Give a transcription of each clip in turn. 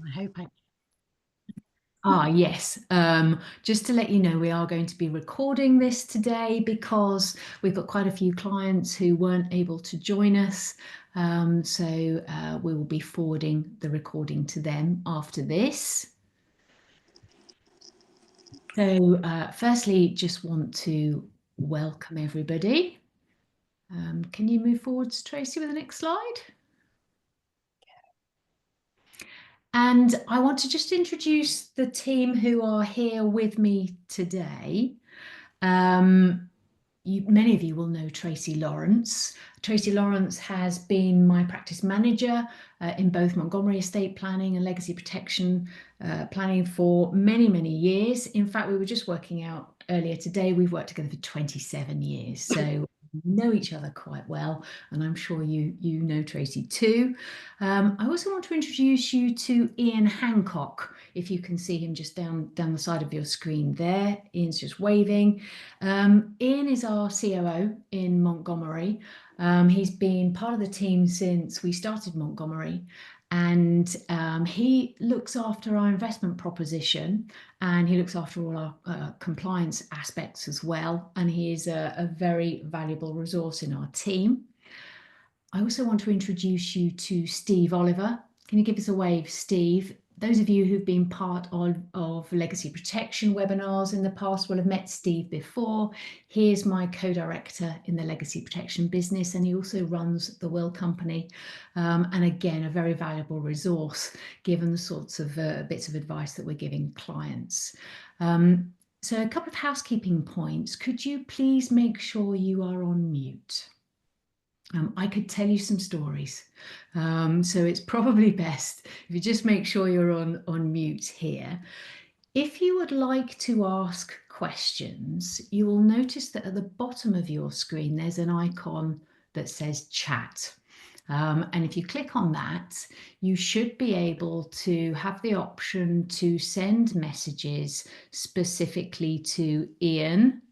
I hope I. Yes. Just to let you know, we are going to be recording this today because we've got quite a few clients who weren't able to join us. So we will be forwarding the recording to them after this. So firstly, just want to welcome everybody. Can you move forwards, Tracy, with the next slide? And I want to just introduce the team who are here with me today. Um, Many of you will know Tracy Lawrence. Tracy Lawrence has been my practice manager in both Montgomery estate planning and legacy protection planning for many, many years. In fact, we were just working out earlier today, we've worked together for 27 years. So know each other quite well, and I'm sure you know Tracy too. I also want to introduce you to Ian Hancock. If you can see him just down the side of your screen there, Ian's just waving. Ian is our COO in Montgomery. He's been part of the team since we started Montgomery, and he looks after our investment proposition, and he looks after all our compliance aspects as well. And he is a very valuable resource in our team. I also want to introduce you to Steve Oliver. Can you give us a wave, Steve? Those of you who've been part of legacy protection webinars in the past will have met Steve before. He is my co-director in the legacy protection business, and he also runs the Will Company. And again, a very valuable resource given the sorts of bits of advice that we're giving clients. So a couple of housekeeping points. Could you please make sure you are on mute? I could tell you some stories. So it's probably best if you just make sure you're on mute here. If you would like to ask questions, you will notice that at the bottom of your screen, there's an icon that says chat. And if you click on that, you should be able to have the option to send messages specifically to Ian.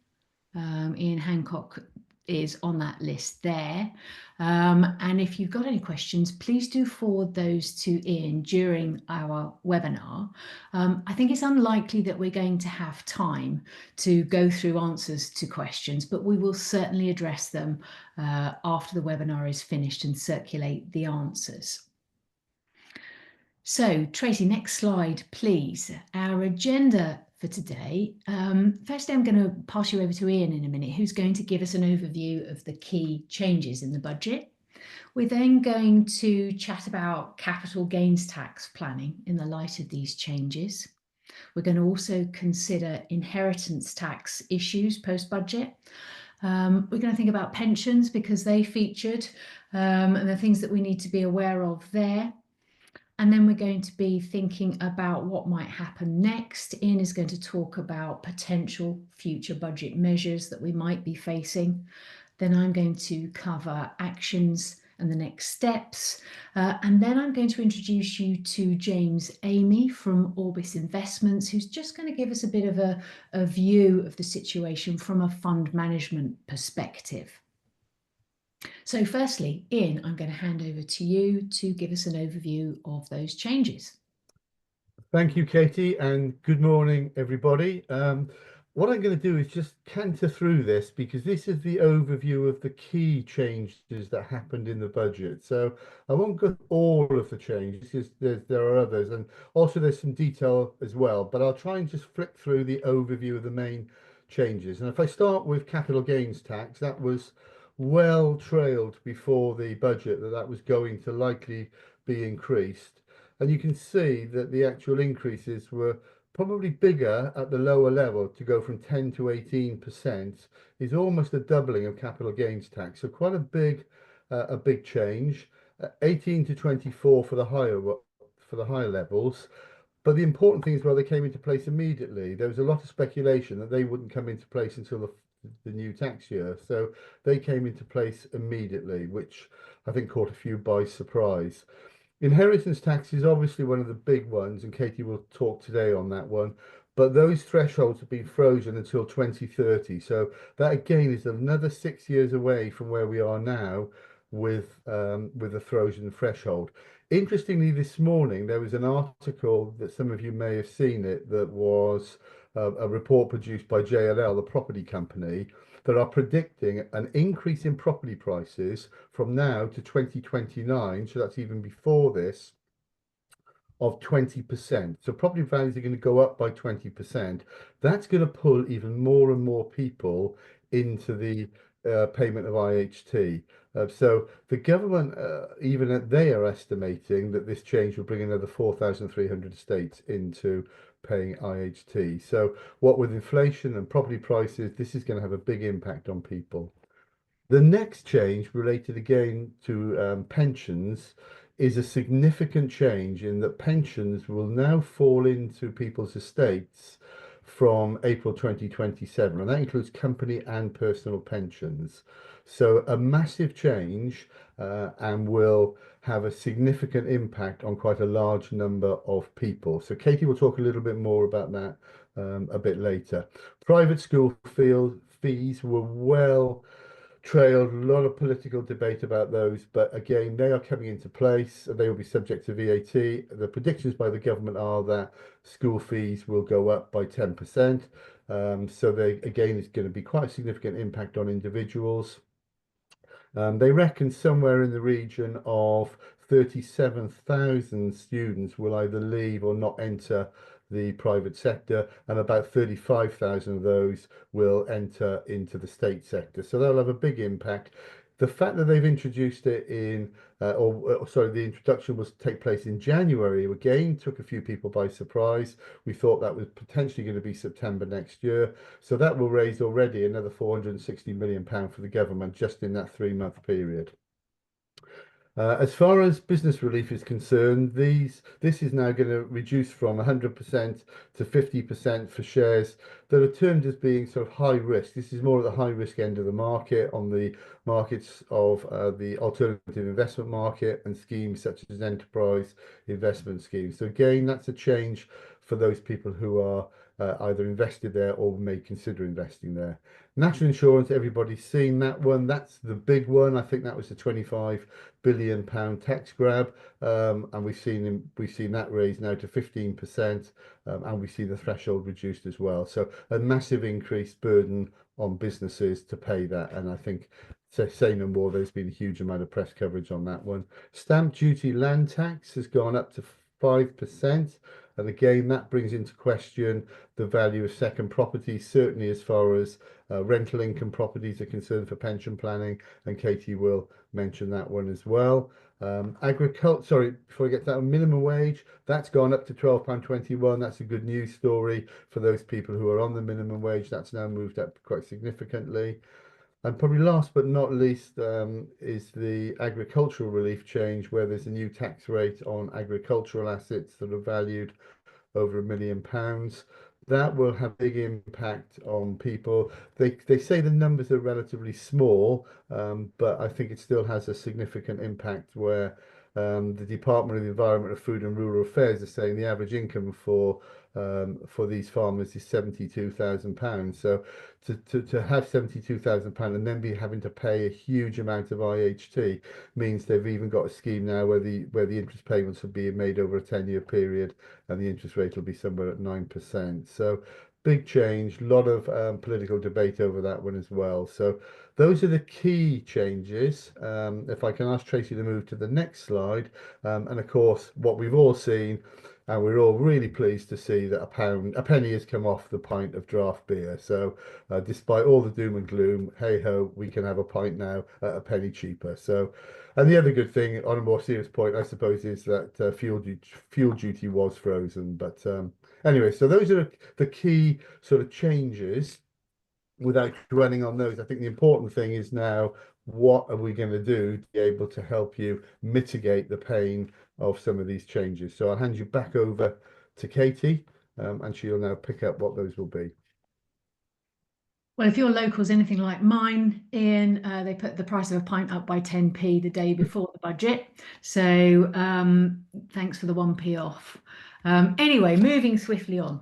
Ian Hancock is on that list there. And if you've got any questions, please do forward those to Ian during our webinar. I think it's unlikely that we're going to have time to go through answers to questions, but we will certainly address them after the webinar is finished and circulate the answers. So, Tracy, next slide, please. Our agenda for today. Firstly, I'm going to pass you over to Ian in a minute, who's going to give us an overview of the key changes in the budget. We're then going to chat about capital gains tax planning in the light of these changes. We're going to also consider inheritance tax issues post-budget. We're going to think about pensions because they featured and the things that we need to be aware of there. And then we're going to be thinking about what might happen next. Ian is going to talk about potential future budget measures that we might be facing. Then I'm going to cover actions and the next steps. And then I'm going to introduce you to James Amy from Orbis Investments, who's just going to give us a bit of a view of the situation from a fund management perspective. So firstly, Ian, I'm going to hand over to you to give us an overview of those changes. Thank you, Katie, and good morning, everybody. What I'm going to do is just canter through this because this is the overview of the key changes that happened in the budget. So I won't go through all of the changes, there are others, and also there's some detail as well, but I'll try and just flick through the overview of the main changes. And if I start with capital gains tax, that was well trailed before the budget that was going to likely be increased. And you can see that the actual increases were probably bigger at the lower level. To go from 10 to 18% is almost a doubling of capital gains tax. So quite a big change. 18 to 24 for the higher levels. But the important thing is, well, they came into place immediately. There was a lot of speculation that they wouldn't come into place until the new tax year. So they came into place immediately, which I think caught a few by surprise. Inheritance tax is obviously one of the big ones, and Katie will talk today on that one. But those thresholds have been frozen until 2030. So that again is another 6 years away from where we are now with the frozen threshold. Interestingly, this morning there was an article that some of you may have seen it that was a report produced by JLL, the property company, that are predicting an increase in property prices from now to 2029. So that's even before this, of 20%. So property values are going to go up by 20%. That's going to pull even more and more people into the payment of IHT. So the government, they are estimating that this change will bring another 4,300 estates into paying IHT. So what with inflation and property prices, this is going to have a big impact on people. The next change related again to pensions is a significant change in that pensions will now fall into people's estates from April 2027, and that includes company and personal pensions. So a massive change and will have a significant impact on quite a large number of people. So Katie will talk a little bit more about that a bit later. Private school fees were well trailed, a lot of political debate about those, but again, they are coming into place. They will be subject to VAT. The predictions by the government are that school fees will go up by 10%. So they again, it's going to be quite a significant impact on individuals. They reckon somewhere in the region of 37,000 students will either leave or not enter the private sector, and about 35,000 of those will enter into the state sector. So they'll have a big impact. The fact that they've introduced it in, sorry, the introduction was take place in January, again, took a few people by surprise. We thought that was potentially going to be September next year. So that will raise already another £460 million for the government just in that 3-month period. As far as business relief is concerned, this is now going to reduce from 100% to 50% for shares that are termed as being sort of high risk. This is more at the high risk end of the market, on the markets of the alternative investment market and schemes such as enterprise investment schemes. So again, that's a change for those people who are either invested there or may consider investing there. National insurance, everybody's seen that one. That's the big one. I think that was the £25 billion tax grab, and we've seen that raised now to 15%, and we see the threshold reduced as well. So a massive increased burden on businesses to pay that, and I think, say no more, there's been a huge amount of press coverage on that one. Stamp duty land tax has gone up to 5%. And again, that brings into question the value of second properties, certainly as far as rental income properties are concerned for pension planning, and Katie will mention that one as well. Agriculture, sorry, before I get to that, minimum wage, that's gone up to £12.21. That's a good news story for those people who are on the minimum wage. That's now moved up quite significantly. And probably last but not least is the agricultural relief change, where there's a new tax rate on agricultural assets that are valued over £1 million. That will have big impact on people. They say the numbers are relatively small, but I think it still has a significant impact, where the Department of the Environment, of Food and Rural Affairs are saying the average income for these farmers is £72,000. So to have £72,000 and then be having to pay a huge amount of IHT means they've even got a scheme now where the interest payments will be made over a 10-year period, and the interest rate will be somewhere at 9%. So big change, a lot of political debate over that one as well. So those are the key changes. If I can ask Tracy to move to the next slide, and of course what we've all seen, and we're all really pleased to see that a penny has come off the pint of draft beer. So despite all the doom and gloom, hey ho, we can have a pint now at a penny cheaper. So, and the other good thing, on a more serious point, I suppose, is that fuel duty was frozen. But anyway, so those are the key sort of changes. Without dwelling on those, I think the important thing is now, what are we going to do to be able to help you mitigate the pain of some of these changes? So I'll hand you back over to Katie, and she'll now pick up what those will be. Well, if your local's anything like mine, Ian, they put the price of a pint up by 10p the day before the budget. So thanks for the 1p off. Anyway, moving swiftly on.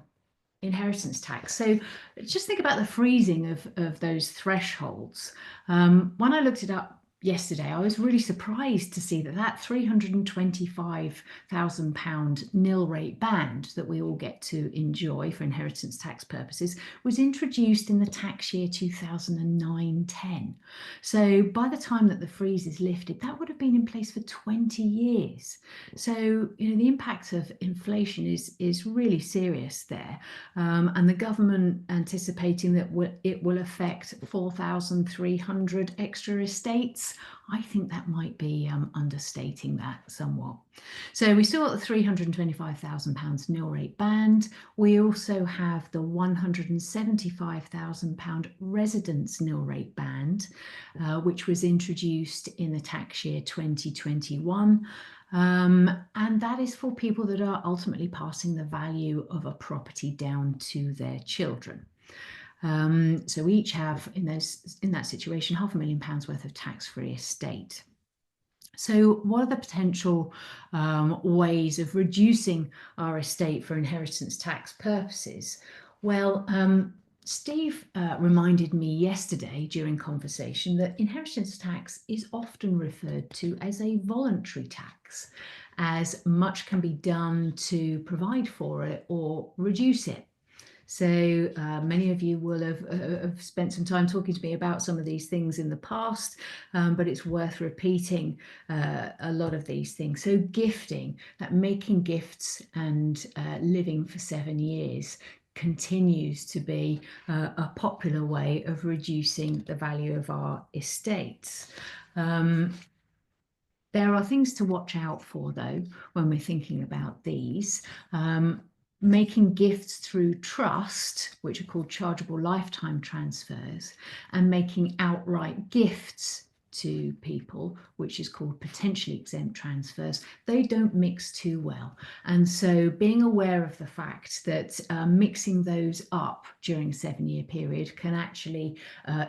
Inheritance tax. So just think about the freezing of those thresholds. When I looked it up yesterday, I was really surprised to see that that £325,000 nil rate band that we all get to enjoy for inheritance tax purposes was introduced in the tax year 2009-10. So by the time that the freeze is lifted, that would have been in place for 20 years. So, the impact of inflation is really serious there. And the government anticipating that it will affect 4,300 extra estates. I think that might be understating that somewhat. So we still got the £325,000 nil rate band. We also have the £175,000 residence nil rate band, which was introduced in the tax year 2021. And that is for people that are ultimately passing the value of a property down to their children. So we each have in that situation £500,000 worth of tax-free estate. So what are the potential ways of reducing our estate for inheritance tax purposes? Well, Steve reminded me yesterday during conversation that inheritance tax is often referred to as a voluntary tax, as much can be done to provide for it or reduce it. So many of you will have spent some time talking to me about some of these things in the past, but it's worth repeating a lot of these things. So gifting, that making gifts and living for 7 years continues to be a popular way of reducing the value of our estates. There are things to watch out for, though, when we're thinking about these. Making gifts through trust, which are called chargeable lifetime transfers, and making outright gifts to people, which is called potentially exempt transfers, they don't mix too well. And so being aware of the fact that mixing those up during a 7-year period can actually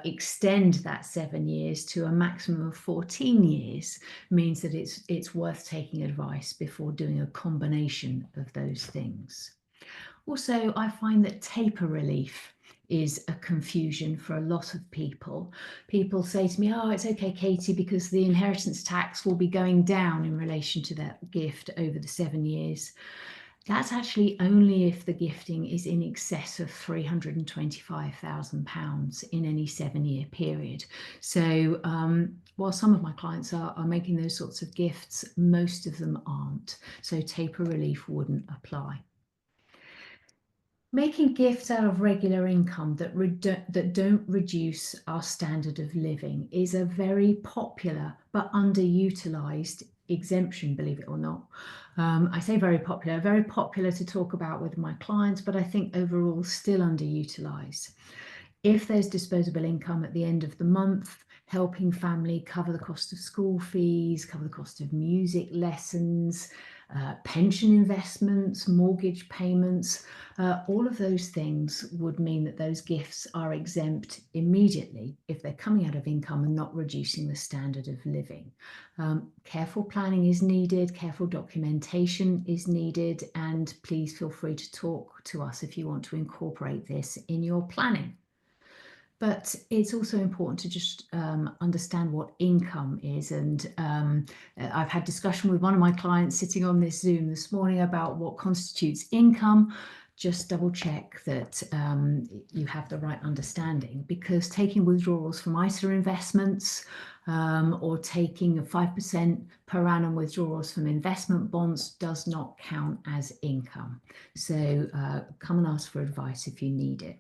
extend that 7 years to a maximum of 14 years means that it's worth taking advice before doing a combination of those things. Also, I find that taper relief is a confusion for a lot of people. People say to me, oh, it's okay, Katie, because the inheritance tax will be going down in relation to that gift over the 7 years. That's actually only if the gifting is in excess of £325,000 in any 7-year period. So while some of my clients are making those sorts of gifts, most of them aren't. So taper relief wouldn't apply. Making gifts out of regular income that don't reduce our standard of living is a very popular but underutilized exemption, believe it or not. I say very popular to talk about with my clients, but I think overall still underutilized. If there's disposable income at the end of the month, helping family cover the cost of school fees, cover the cost of music lessons, pension investments, mortgage payments, all of those things would mean that those gifts are exempt immediately if they're coming out of income and not reducing the standard of living. Careful planning is needed, careful documentation is needed, and please feel free to talk to us if you want to incorporate this in your planning. But it's also important to just understand what income is. And I've had discussion with one of my clients sitting on this Zoom this morning about what constitutes income. Just double check that you have the right understanding, because taking withdrawals from ISA investments or taking 5% per annum withdrawals from investment bonds does not count as income. So come and ask for advice if you need it.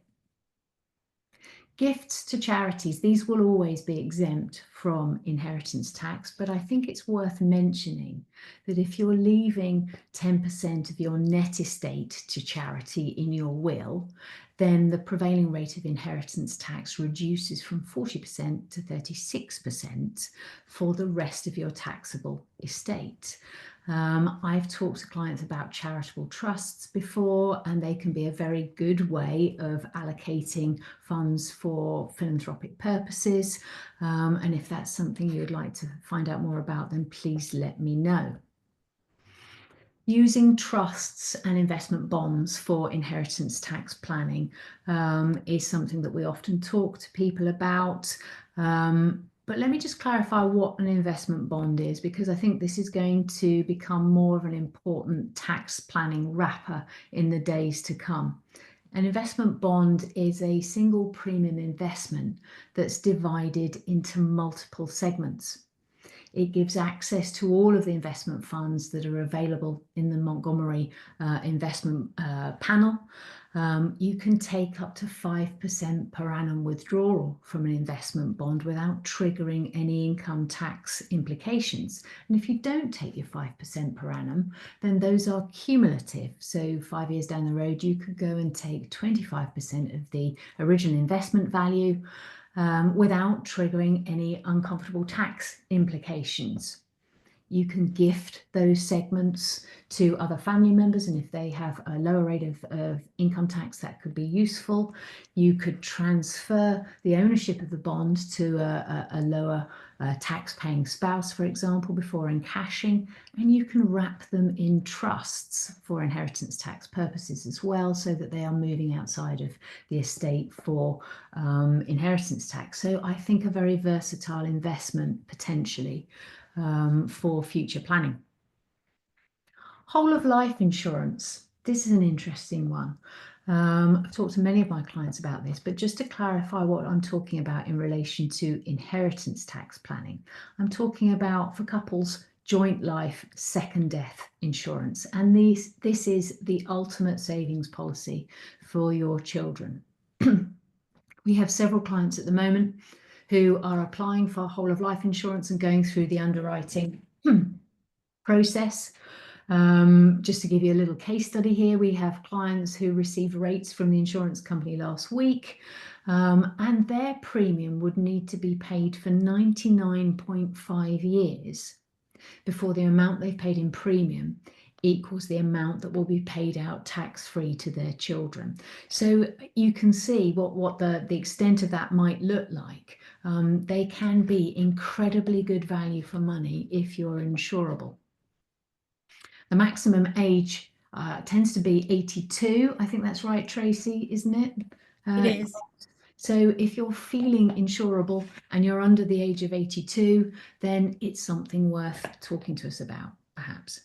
Gifts to charities, these will always be exempt from inheritance tax, but I think it's worth mentioning that if you're leaving 10% of your net estate to charity in your will, then the prevailing rate of inheritance tax reduces from 40% to 36% for the rest of your taxable estate. I've talked to clients about charitable trusts before, and they can be a very good way of allocating funds for philanthropic purposes. And if that's something you'd like to find out more about, then please let me know. Using trusts and investment bonds for inheritance tax planning is something that we often talk to people about. But let me just clarify what an investment bond is, because I think this is going to become more of an important tax planning wrapper in the days to come. An investment bond is a single premium investment that's divided into multiple segments. It gives access to all of the investment funds that are available in the Montgomery investment panel. You can take up to 5% per annum withdrawal from an investment bond without triggering any income tax implications. And if you don't take your 5% per annum, then those are cumulative. So 5 years down the road, you could go and take 25% of the original investment value without triggering any uncomfortable tax implications. You can gift those segments to other family members, and if they have a lower rate of income tax, that could be useful. You could transfer the ownership of the bond to a lower tax-paying spouse, for example, before encashing, and you can wrap them in trusts for inheritance tax purposes as well, so that they are moving outside of the estate for inheritance tax. So I think a very versatile investment potentially for future planning. Whole of life insurance. This is an interesting one. I've talked to many of my clients about this, but just to clarify what I'm talking about in relation to inheritance tax planning, I'm talking about, for couples, joint life second death insurance. And this is the ultimate savings policy for your children. We have several clients at the moment who are applying for whole of life insurance and going through the underwriting process. Just to give you a little case study here, we have clients who received rates from the insurance company last week, and their premium would need to be paid for 99.5 years before the amount they've paid in premium equals the amount that will be paid out tax-free to their children. So you can see what the extent of that might look like. They can be incredibly good value for money if you're insurable. The maximum age tends to be 82. I think that's right, Tracy, isn't it? It is. So if you're feeling insurable and you're under the age of 82, then it's something worth talking to us about, perhaps.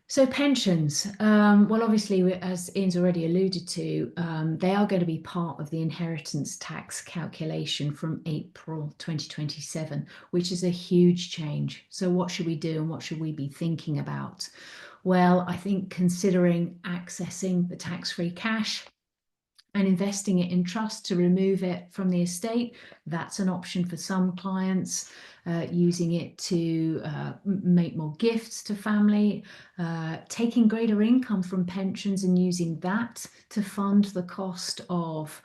So pensions, well, obviously, as Ian's already alluded to, they are going to be part of the inheritance tax calculation from April 2027, which is a huge change. So what should we do and what should we be thinking about? Well, I think considering accessing the tax-free cash and investing it in trust to remove it from the estate, that's an option for some clients. Using it to make more gifts to family, taking greater income from pensions and using that to fund the cost of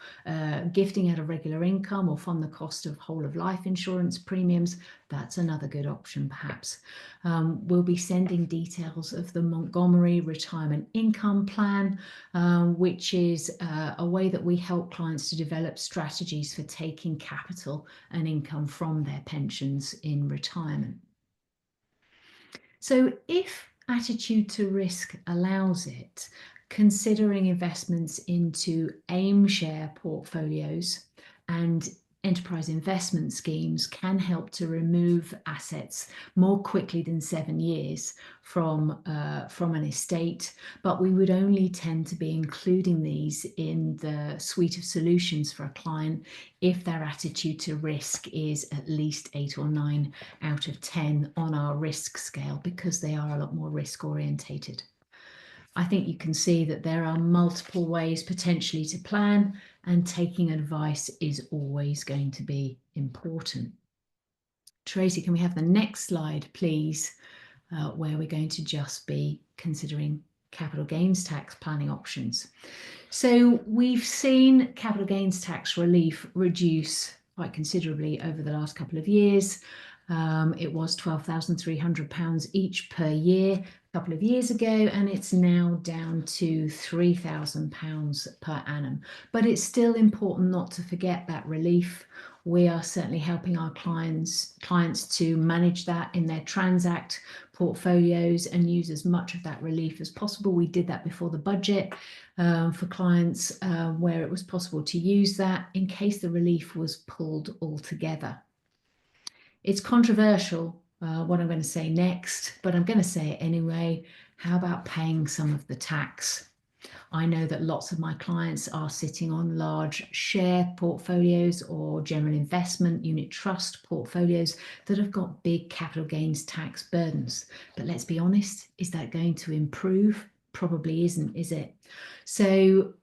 gifting out of regular income or fund the cost of whole of life insurance premiums. That's another good option, perhaps. We'll be sending details of the Montgomery Retirement Income Plan, which is a way that we help clients to develop strategies for taking capital and income from their pensions in retirement. So if attitude to risk allows it, considering investments into AIM share portfolios and enterprise investment schemes can help to remove assets more quickly than 7 years from an estate, but we would only tend to be including these in the suite of solutions for a client if their attitude to risk is at least 8 or 9 out of 10 on our risk scale, because they are a lot more risk orientated. I think you can see that there are multiple ways potentially to plan, and taking advice is always going to be important. Tracy, can we have the next slide, please, where we're going to just be considering capital gains tax planning options. So we've seen capital gains tax relief reduce quite considerably over the last couple of years. It was £12,300 each per year a couple of years ago, and it's now down to £3,000 per annum. But it's still important not to forget that relief. We are certainly helping our clients to manage that in their Transact portfolios and use as much of that relief as possible. We did that before the budget for clients where it was possible to use that in case the relief was pulled altogether. It's controversial, what I'm going to say next, but I'm going to say it anyway. How about paying some of the tax? I know that lots of my clients are sitting on large share portfolios or general investment unit trust portfolios that have got big capital gains tax burdens. But let's be honest, is that going to improve? Probably isn't, is it? So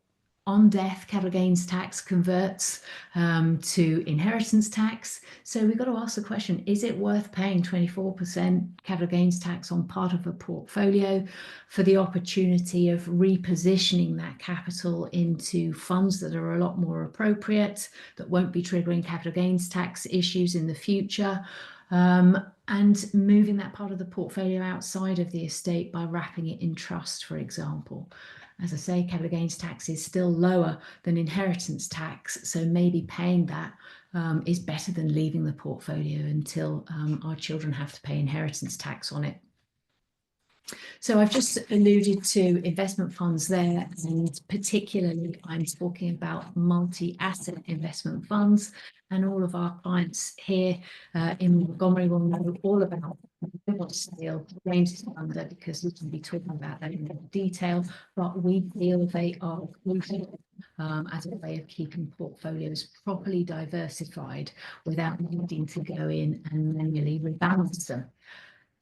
on death, capital gains tax converts to inheritance tax. So we've got to ask the question, is it worth paying 24% capital gains tax on part of a portfolio for the opportunity of repositioning that capital into funds that are a lot more appropriate, that won't be triggering capital gains tax issues in the future? And moving that part of the portfolio outside of the estate by wrapping it in trust, for example. As I say, capital gains tax is still lower than inheritance tax, so maybe paying that is better than leaving the portfolio until our children have to pay inheritance tax on it. So I've just alluded to investment funds there, and particularly I'm talking about multi-asset investment funds, and all of our clients here in Montgomery will know all about sale James Under, because we can be talking about that in more detail, but we feel they are crucial as a way of keeping portfolios properly diversified without needing to go in and manually rebalance them.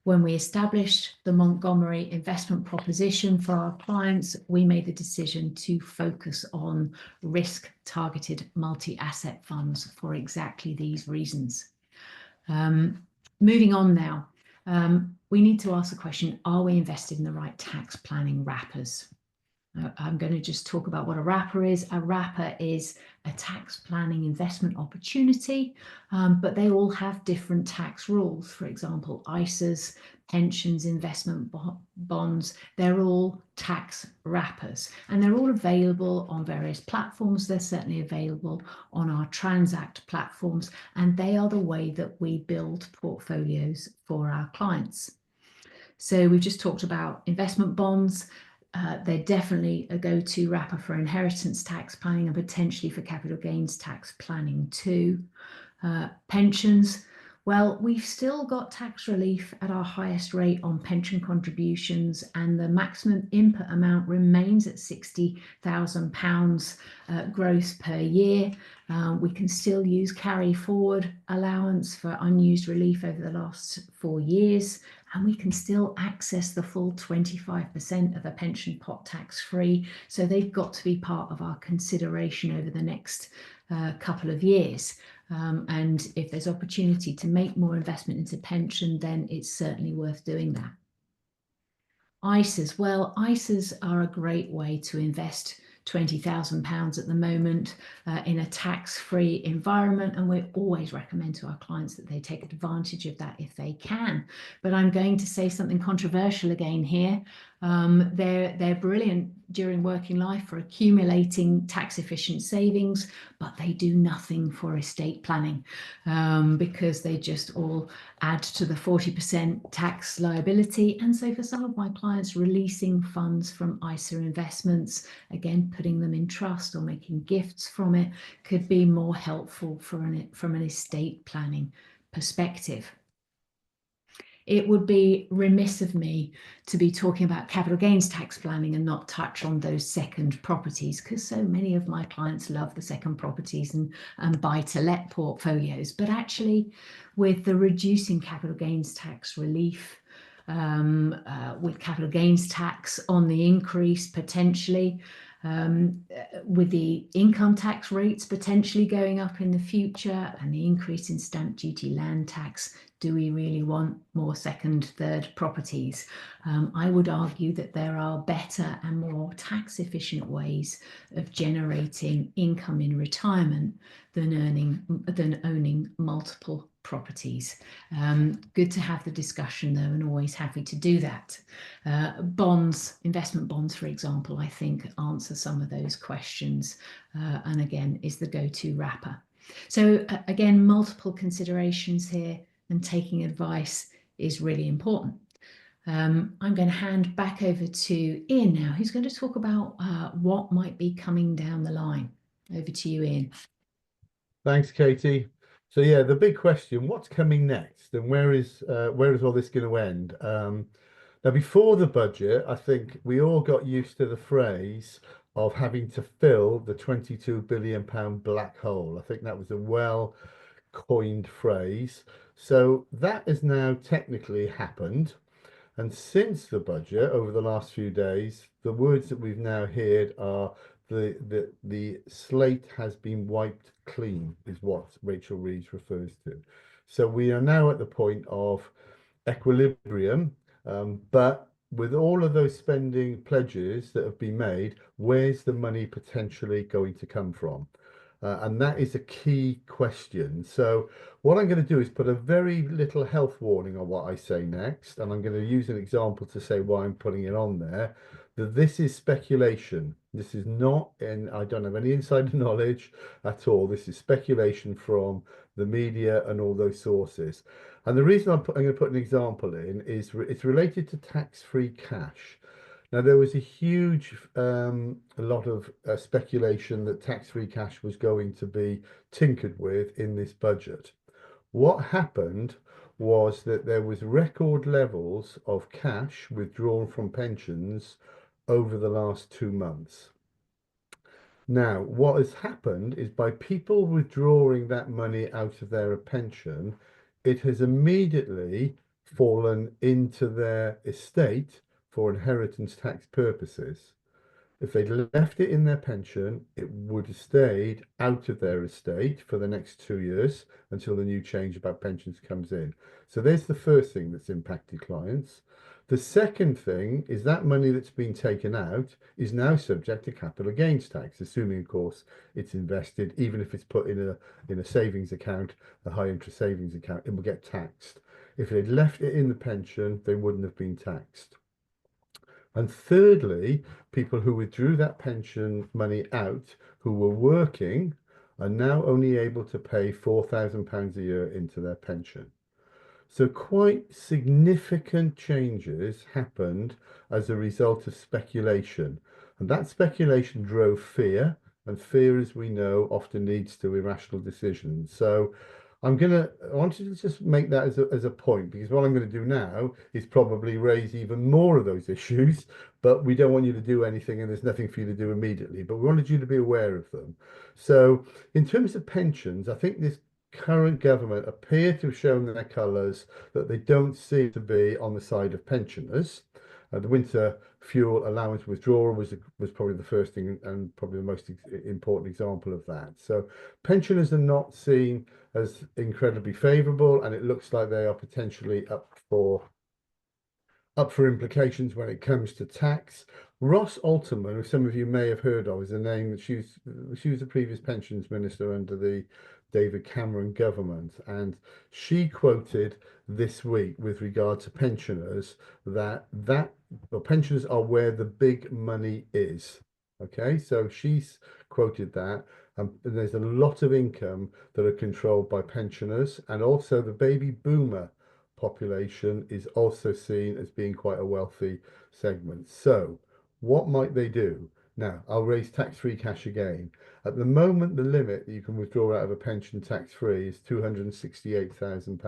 When we established the Montgomery investment proposition for our clients, we made the decision to focus on risk-targeted multi-asset funds for exactly these reasons. Moving on now, we need to ask the question, are we invested in the right tax planning wrappers? I'm going to just talk about what a wrapper is. A wrapper is a tax planning investment opportunity, but they all have different tax rules. For example, ISAs, pensions, investment bonds, they're all tax wrappers, and they're all available on various platforms. They're certainly available on our Transact platforms, and they are the way that we build portfolios for our clients. So we've just talked about investment bonds. They're definitely a go-to wrapper for inheritance tax planning and potentially for capital gains tax planning too. Pensions, well, we've still got tax relief at our highest rate on pension contributions, and the maximum input amount remains at £60,000 gross per year. We can still use carry forward allowance for unused relief over the last 4 years, and we can still access the full 25% of a pension pot tax-free. So they've got to be part of our consideration over the next couple of years. And if there's opportunity to make more investment into pension, then it's certainly worth doing that. ISAs, well, ISAs are a great way to invest £20,000 at the moment in a tax-free environment, and we always recommend to our clients that they take advantage of that if they can. But I'm going to say something controversial again here. They're brilliant during working life for accumulating tax-efficient savings, but they do nothing for estate planning because they just all add to the 40% tax liability. And so for some of my clients, releasing funds from ISA investments, again, putting them in trust or making gifts from it, could be more helpful from an estate planning perspective. It would be remiss of me to be talking about capital gains tax planning and not touch on those second properties, because so many of my clients love the second properties and buy-to-let portfolios. But actually, with the reducing capital gains tax relief, with capital gains tax on the increase potentially, with the income tax rates potentially going up in the future and the increase in stamp duty land tax, do we really want more second, third properties? I would argue that there are better and more tax efficient ways of generating income in retirement than owning multiple properties. Good to have the discussion though, and always happy to do that. Bonds, investment bonds, for example, I think answer some of those questions, and again is the go-to wrapper. So again, multiple considerations here, and taking advice is really important. I'm going to hand back over to Ian now, who's going to talk about what might be coming down the line. Over to you, Ian. Thanks, Katie. So yeah, the big question, what's coming next and where is all this going to end? Now before the budget, I think we all got used to the phrase of having to fill the 22 billion pound black hole. I think that was a well coined phrase. So that has now technically happened. And since the budget over the last few days, the words that we've now heard are the slate has been wiped clean, is what Rachel Reeves refers to. So we are now at the point of equilibrium, but with all of those spending pledges that have been made, where's the money potentially going to come from? And that is a key question. So what I'm going to do is put a very little health warning on what I say next, and I'm going to use an example to say why I'm putting it on there. That this is speculation. This is not, and I don't have any insider knowledge at all. This is speculation from the media and all those sources. And the reason I'm going to put an example in is it's related to tax-free cash. Now, there was a huge a lot of speculation that tax-free cash was going to be tinkered with in this budget. What happened was that there was record levels of cash withdrawn from pensions over the last 2 months. Now, what has happened is by people withdrawing that money out of their pension, it has immediately fallen into their estate for inheritance tax purposes. If they'd left it in their pension, it would have stayed out of their estate for the next 2 years until the new change about pensions comes in. So there's the first thing that's impacted clients. The second thing is that money that's been taken out is now subject to capital gains tax, assuming, of course, it's invested, even if it's put in a savings account, a high interest savings account, it will get taxed. If they'd left it in the pension, they wouldn't have been taxed. And thirdly, people who withdrew that pension money out who were working are now only able to pay £4,000 a year into their pension. So quite significant changes happened as a result of speculation. And that speculation drove fear, and fear, as we know, often leads to irrational decisions. So I wanted to just make that as a point, because what I'm going to do now is probably raise even more of those issues, but we don't want you to do anything and there's nothing for you to do immediately, but we wanted you to be aware of them. So in terms of pensions, I think this current government appear to have shown their colours that they don't seem to be on the side of pensioners. The winter fuel allowance withdrawal was probably the first thing and probably the most important example of that. So pensioners are not seen as incredibly favourable, and it looks like they are potentially up for implications when it comes to tax. Ross Alterman, who some of you may have heard of, is a name that she was the previous pensions minister under the David Cameron government, and she quoted this week with regard to pensioners that well, pensioners are where the big money is. Okay, so she's quoted that. And there's a lot of income that are controlled by pensioners, and also the baby boomer population is also seen as being quite a wealthy segment. So, what might they do? Now, I'll raise tax-free cash again. At the moment, the limit that you can withdraw out of a pension tax-free is £268,000,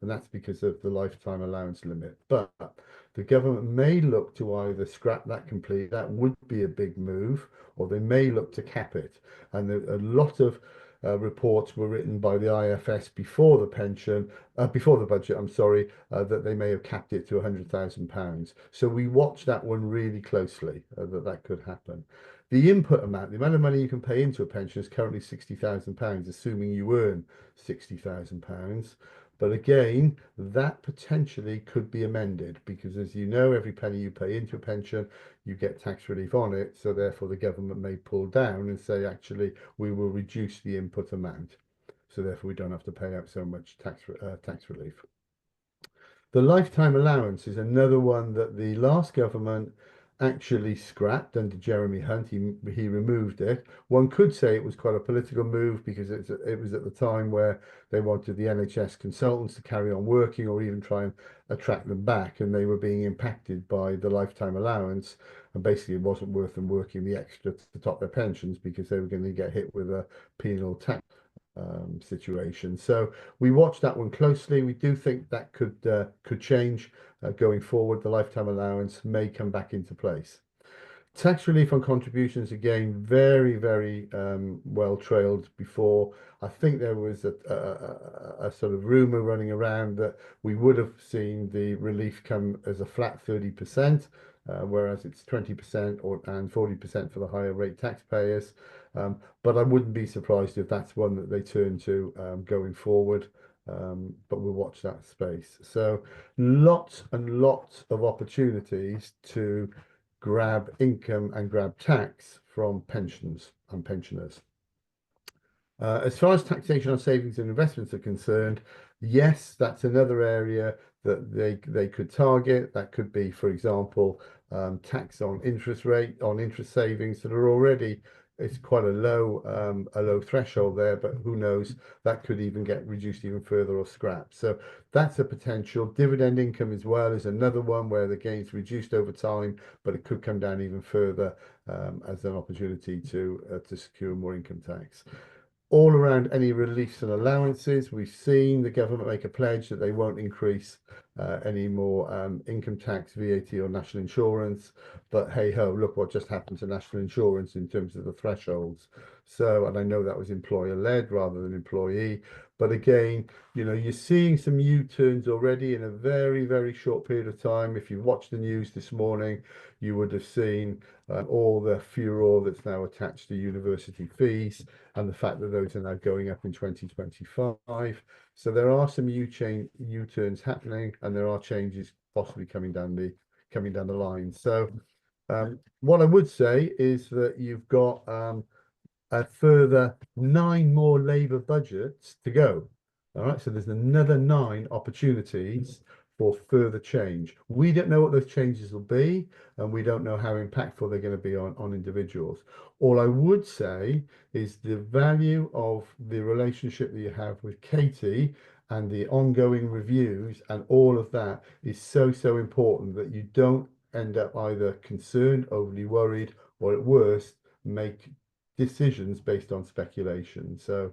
and that's because of the lifetime allowance limit. But the government may look to either scrap that completely, that would be a big move, or they may look to cap it. And a lot of reports were written by the IFS before the budget, I'm sorry, that they may have capped it to £100,000. So we watch that one really closely, that could happen. The input amount, the amount of money you can pay into a pension is currently £60,000, assuming you earn £60,000. But again, that potentially could be amended because, as you know, every penny you pay into a pension, you get tax relief on it. So therefore, the government may pull down and say, actually, we will reduce the input amount. So therefore, we don't have to pay out so much tax relief. The lifetime allowance is another one that the last government actually scrapped under Jeremy Hunt. He removed it. One could say it was quite a political move because it was at the time where they wanted the NHS consultants to carry on working or even try and attract them back, and they were being impacted by the lifetime allowance. And basically, it wasn't worth them working the extra to top their pensions because they were going to get hit with a penal tax situation. So we watch that one closely. We do think that could change going forward. The lifetime allowance may come back into place. Tax relief on contributions, again, very, very well trailed before. I think there was a sort of rumor running around that we would have seen the relief come as a flat 30%, whereas it's 20% and 40% for the higher rate taxpayers. But I wouldn't be surprised if that's one that they turn to going forward. But we'll watch that space. So lots and lots of opportunities to grab income and grab tax from pensions and pensioners. As far as taxation on savings and investments are concerned, yes, that's another area that they could target. That could be, for example, tax on interest savings that are already, it's quite a low threshold there, but who knows, that could even get reduced even further or scrapped. So that's a potential. Dividend income as well is another one where the gains reduced over time, but it could come down even further as an opportunity to secure more income tax. All around any reliefs and allowances, we've seen the government make a pledge that they won't increase any more income tax, VAT or national insurance. But hey ho, look what just happened to national insurance in terms of the thresholds. So, and I know that was employer led rather than employee. But again, you know, you're seeing some U-turns already in a very, very short period of time. If you watched the news this morning, you would have seen all the furor that's now attached to university fees and the fact that those are now going up in 2025. So there are some U-turns happening, and there are changes possibly coming down the line. So what I would say is that you've got a further 9 more Labour budgets to go. All right, so there's another 9 opportunities for further change. We don't know what those changes will be, and we don't know how impactful they're going to be on individuals. All I would say is the value of the relationship that you have with Katie and the ongoing reviews and all of that is so, so important that you don't end up either concerned, overly worried, or at worst, make decisions based on speculation. So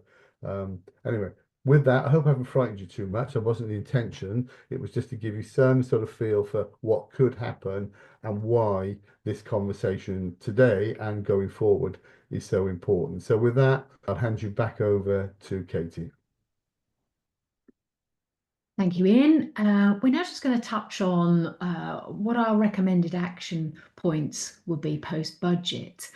anyway, with that, I hope I haven't frightened you too much. That wasn't the intention. It was just to give you some sort of feel for what could happen and why this conversation today and going forward is so important. So with that, I'll hand you back over to Katie. Thank you, Ian. We're now just going to touch on what our recommended action points will be post-budget.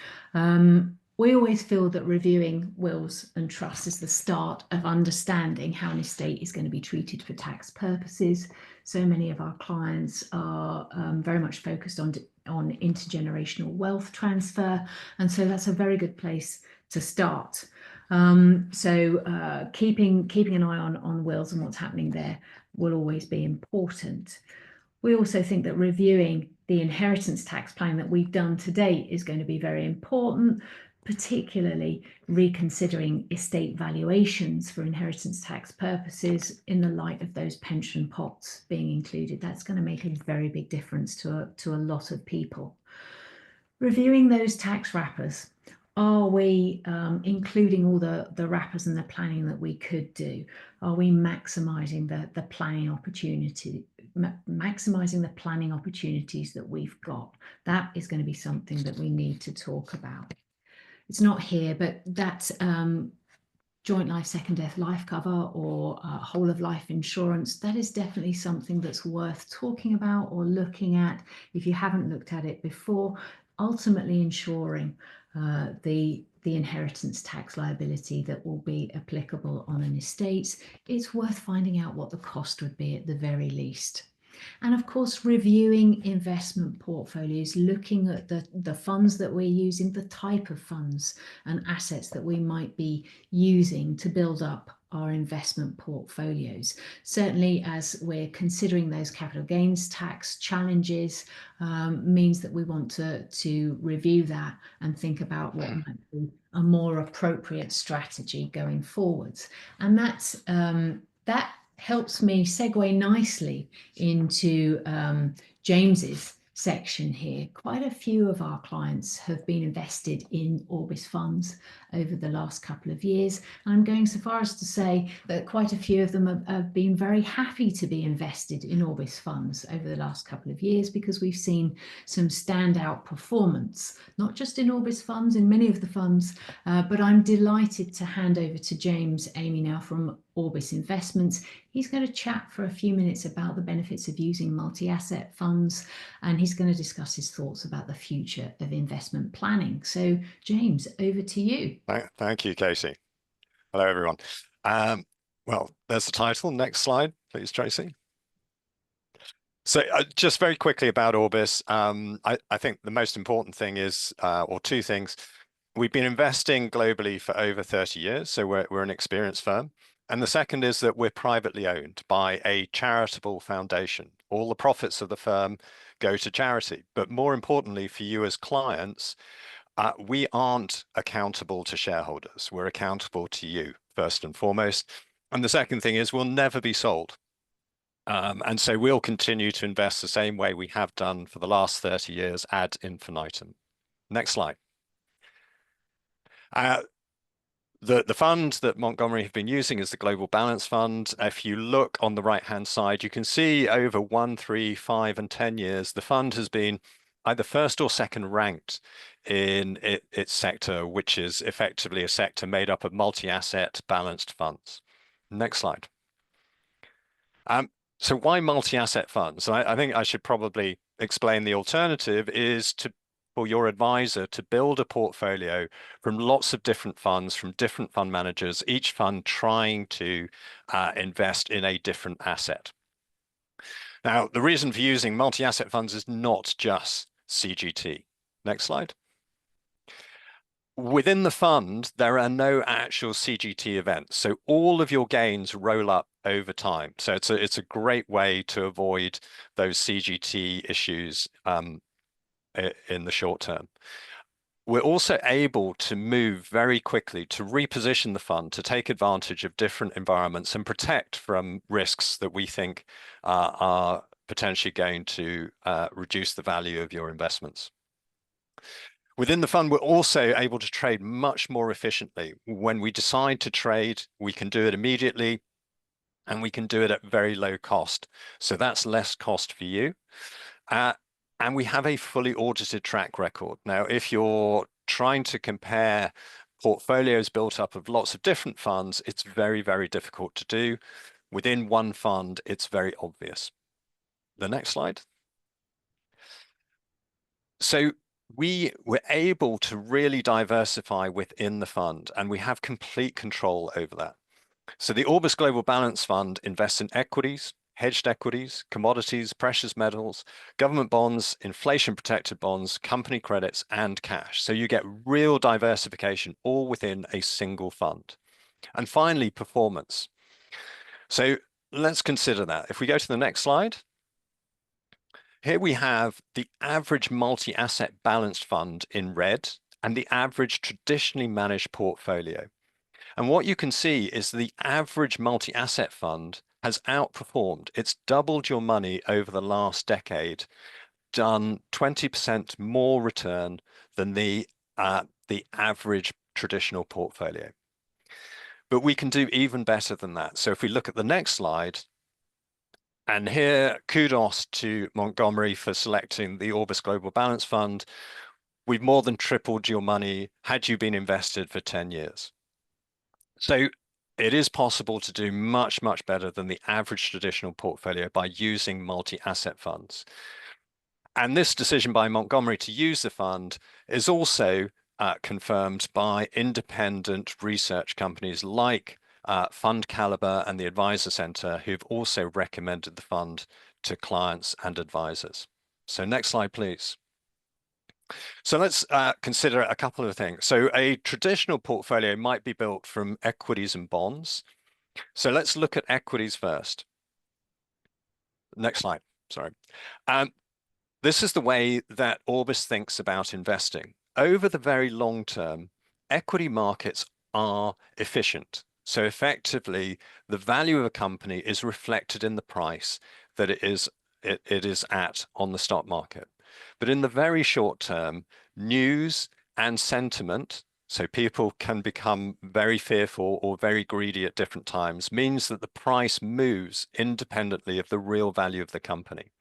We always feel that reviewing wills and trusts is the start of understanding how an estate is going to be treated for tax purposes. So many of our clients are very much focused on intergenerational wealth transfer, and so that's a very good place to start. So keeping an eye on wills and what's happening there will always be important. We also think that reviewing the inheritance tax plan that we've done to date is going to be very important, particularly reconsidering estate valuations for inheritance tax purposes in the light of those pension pots being included. That's going to make a very big difference to a lot of people. Reviewing those tax wrappers. Are we including all the wrappers and the planning that we could do? Are we maximising the planning opportunity, maximising the planning opportunities that we've got? That is going to be something that we need to talk about. It's not here, but that joint life, second death life cover or whole of life insurance, that is definitely something that's worth talking about or looking at if you haven't looked at it before, ultimately ensuring the inheritance tax liability that will be applicable on an estate. It's worth finding out what the cost would be at the very least. And of course, reviewing investment portfolios, looking at the funds that we're using, the type of funds and assets that we might be using to build up our investment portfolios. Certainly, as we're considering those capital gains tax challenges, means that we want to review that and think about what might be a more appropriate strategy going forwards. And that helps me segue nicely into James's section here, quite a few of our clients have been invested in Orbis funds over the last couple of years. And I'm going so far as to say that quite a few of them have been very happy to be invested in Orbis funds over the last couple of years, because we've seen some standout performance, not just in Orbis funds, in many of the funds, but I'm delighted to hand over to James Amy now from Orbis Investments. He's going to chat for a few minutes about the benefits of using multi-asset funds, and he's going to discuss his thoughts about the future of investment planning. So, James, over to you. Thank you, Katie. Hello, everyone. Well, there's the title. Next slide, please, Tracy. So just very quickly about Orbis, I think the most important thing is, or two things. We've been investing globally for over 30 years, so we're an experienced firm. And the second is that we're privately owned by a charitable foundation. All the profits of the firm go to charity. But more importantly for you as clients, we aren't accountable to shareholders. We're accountable to you, first and foremost. And the second thing is we'll never be sold. And so we'll continue to invest the same way we have done for the last 30 years ad infinitum. Next slide. The fund that Montgomery have been using is the Global Balance Fund. If you look on the right-hand side, you can see over 1, 3, 5, and 10 years, the fund has been either first or second ranked in its sector, which is effectively a sector made up of multi-asset balanced funds. Next slide. So why multi-asset funds? I think I should probably explain the alternative is for your advisor to build a portfolio from lots of different funds, from different fund managers, each fund trying to invest in a different asset. Now, the reason for using multi-asset funds is not just CGT. Next slide. Within the fund, there are no actual CGT events. So all of your gains roll up over time. So it's a great way to avoid those CGT issues in the short term. We're also able to move very quickly to reposition the fund to take advantage of different environments and protect from risks that we think are potentially going to reduce the value of your investments. Within the fund, we're also able to trade much more efficiently. When we decide to trade, we can do it immediately, and we can do it at very low cost. So that's less cost for you. And we have a fully audited track record. Now, if you're trying to compare portfolios built up of lots of different funds, it's very, very difficult to do. Within one fund, it's very obvious. The next slide. So we were able to really diversify within the fund, and we have complete control over that. So the Orbis Global Balance Fund invests in equities, hedged equities, commodities, precious metals, government bonds, inflation-protected bonds, company credits, and cash. So you get real diversification all within a single fund. And finally, performance. So let's consider that. If we go to the next slide, here we have the average multi-asset balanced fund in red and the average traditionally managed portfolio. And what you can see is the average multi-asset fund has outperformed. It's doubled your money over the last decade, done 20% more return than the average traditional portfolio. But we can do even better than that. So if we look at the next slide, and here, kudos to Montgomery for selecting the Orbis Global Balance Fund. We've more than tripled your money had you been invested for 10 years. So it is possible to do much, much better than the average traditional portfolio by using multi-asset funds. And this decision by Montgomery to use the fund is also confirmed by independent research companies like Fund Caliber and the Advisor Center, who've also recommended the fund to clients and advisors. So next slide, please. So let's consider a couple of things. So a traditional portfolio might be built from equities and bonds. So let's look at equities first. Next slide, sorry. This is the way that Orbis thinks about investing. Over the very long term, equity markets are efficient. So effectively, the value of a company is reflected in the price that it is at on the stock market. But in the very short term, news and sentiment, so people can become very fearful or very greedy at different times, means that the price moves independently of the real value of the company.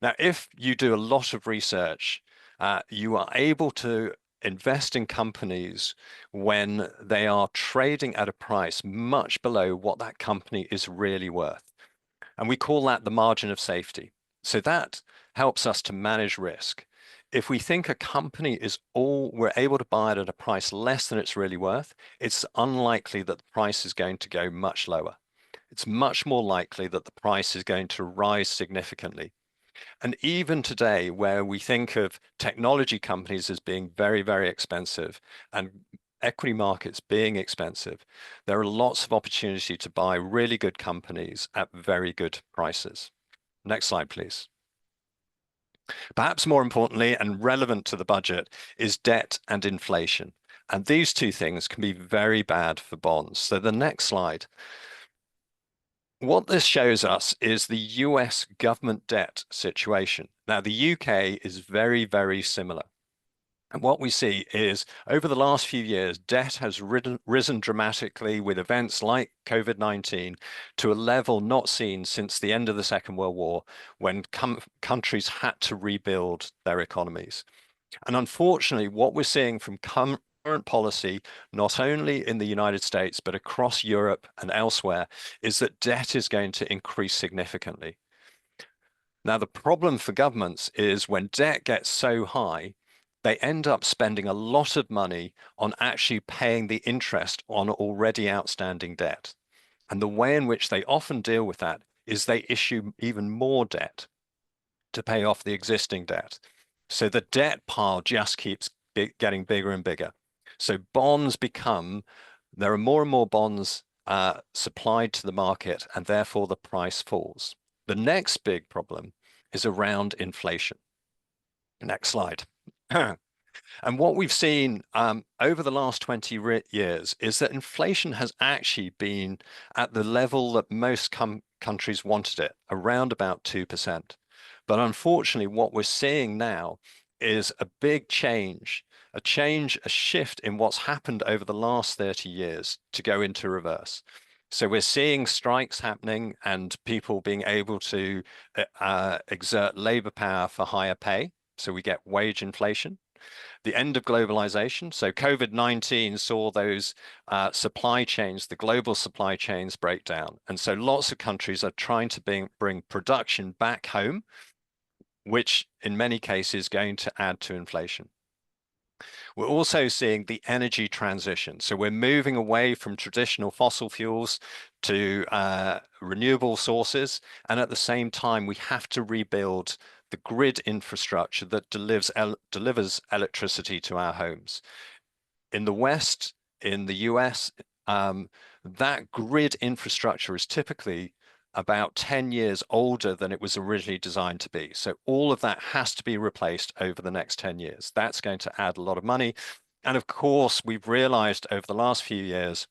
Now, if you do a lot of research, you are able to invest in companies when they are trading at a price much below what that company is really worth. And we call that the margin of safety. So that helps us to manage risk. If we think a company we're able to buy it at a price less than it's really worth, it's unlikely that the price is going to go much lower. It's much more likely that the price is going to rise significantly. And even today, where we think of technology companies as being very, very expensive and equity markets being expensive, there are lots of opportunity to buy really good companies at very good prices. Next slide, please. Perhaps more importantly and relevant to the budget is debt and inflation. And these two things can be very bad for bonds. So the next slide. What this shows us is the US government debt situation. Now, the UK is very, very similar. And what we see is over the last few years, debt has risen dramatically with events like COVID-19 to a level not seen since the end of the Second World War, when countries had to rebuild their economies. And unfortunately, what we're seeing from current policy, not only in the United States, but across Europe and elsewhere, is that debt is going to increase significantly. Now, the problem for governments is when debt gets so high, they end up spending a lot of money on actually paying the interest on already outstanding debt. And the way in which they often deal with that is they issue even more debt to pay off the existing debt. So the debt pile just keeps getting bigger and bigger. So bonds there are more and more bonds supplied to the market, and therefore the price falls. The next big problem is around inflation. Next slide. And what we've seen over the last 20 years is that inflation has actually been at the level that most countries wanted it, around about 2%. But unfortunately, what we're seeing now is a big change, a shift in what's happened over the last 30 years to go into reverse. So we're seeing strikes happening and people being able to exert labor power for higher pay. So we get wage inflation. The end of globalization. So COVID-19 saw those supply chains, the global supply chains break down. And so lots of countries are trying to bring production back home, which in many cases is going to add to inflation. We're also seeing the energy transition. So we're moving away from traditional fossil fuels to renewable sources. And at the same time, we have to rebuild the grid infrastructure that delivers electricity to our homes. In the West, in the US, that grid infrastructure is typically about 10 years older than it was originally designed to be. So all of that has to be replaced over the next 10 years. That's going to add a lot of money. And of course, we've realized over the last few years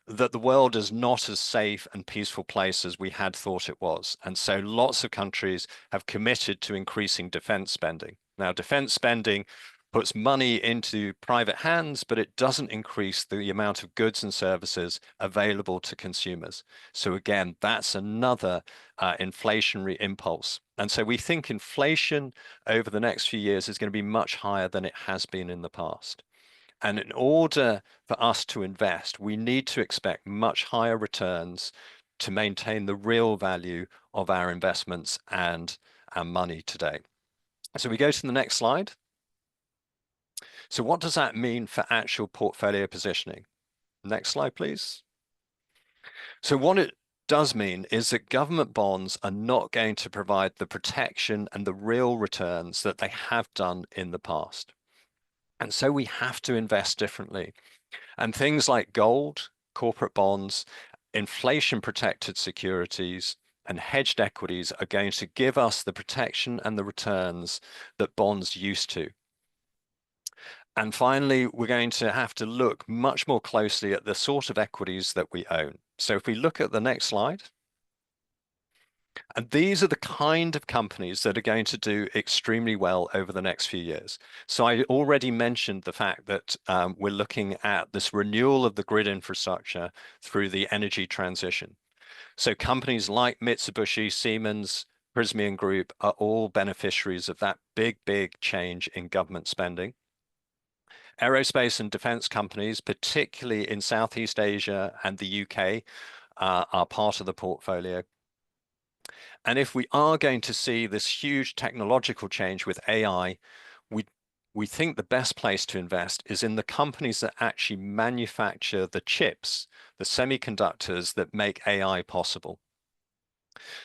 that the world is not as safe and peaceful place as we had thought it was. And so lots of countries have committed to increasing defense spending. Now, defense spending puts money into private hands, but it doesn't increase the amount of goods and services available to consumers. So again, that's another inflationary impulse. And so we think inflation over the next few years is going to be much higher than it has been in the past. And in order for us to invest, we need to expect much higher returns to maintain the real value of our investments and our money today. So we go to the next slide. So what does that mean for actual portfolio positioning? Next slide, please. So what it does mean is that government bonds are not going to provide the protection and the real returns that they have done in the past. And so we have to invest differently. And things like gold, corporate bonds, inflation protected securities, and hedged equities are going to give us the protection and the returns that bonds used to. And finally, we're going to have to look much more closely at the sort of equities that we own. So if we look at the next slide, And these are the kind of companies that are going to do extremely well over the next few years. So I already mentioned the fact that we're looking at this renewal of the grid infrastructure through the energy transition. So companies like Mitsubishi, Siemens, Prysmian Group are all beneficiaries of that big, big change in government spending. Aerospace and defense companies, particularly in Southeast Asia and the UK, are part of the portfolio. And if we are going to see this huge technological change with AI, we think the best place to invest is in the companies that actually manufacture the chips, the semiconductors that make AI possible.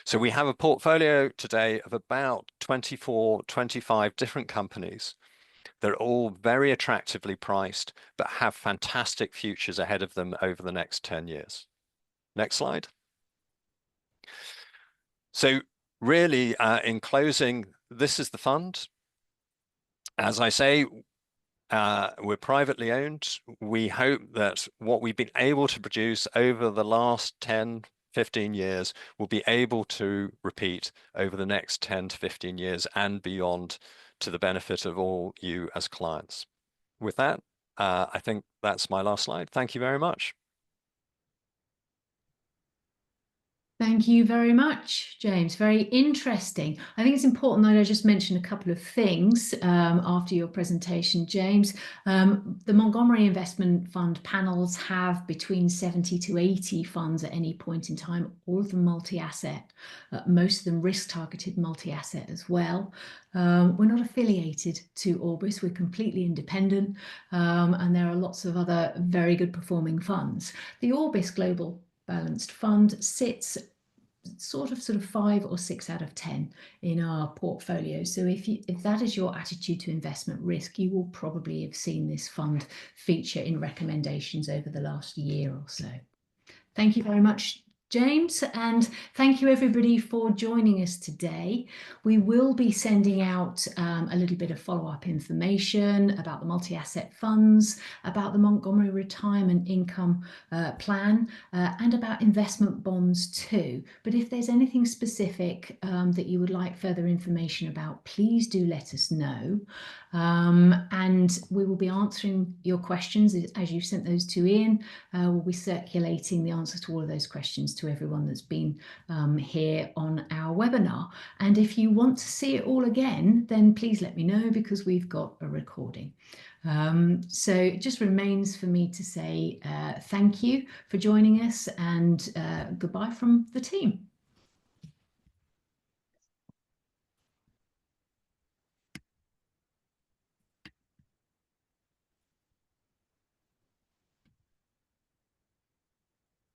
So we have a portfolio today of about 24, 25 different companies. They're all very attractively priced, but have fantastic futures ahead of them over the next 10 years. Next slide. So really, in closing, this is the fund. As I say, we're privately owned. We hope that what we've been able to produce over the last 10, 15 years will be able to repeat over the next 10 to 15 years and beyond, to the benefit of all you as clients. With that, I think that's my last slide. Thank you very much. Thank you very much, James. Very interesting. I think it's important that I just mention a couple of things after your presentation, James. The Montgomery Investment Fund panels have between 70 to 80 funds at any point in time, all of them multi-asset, most of them risk-targeted multi-asset as well. We're not affiliated to Orbis, we're completely independent, and there are lots of other very good performing funds. The Orbis Global Balanced Fund sits sort of 5 or 6 out of 10 in our portfolio. So if that is your attitude to investment risk, you will probably have seen this fund feature in recommendations over the last year or so. Thank you very much, James, and thank you everybody for joining us today. We will be sending out a little bit of follow-up information about the multi-asset funds, about the Montgomery Retirement Income Plan, and about investment bonds too. But if there's anything specific that you would like further information about, please do let us know. And we will be answering your questions as you sent those to Ian. We'll be circulating the answers to all of those questions to everyone that's been here on our webinar. And if you want to see it all again, then please let me know, because we've got a recording. So it just remains for me to say thank you for joining us, and goodbye from the team.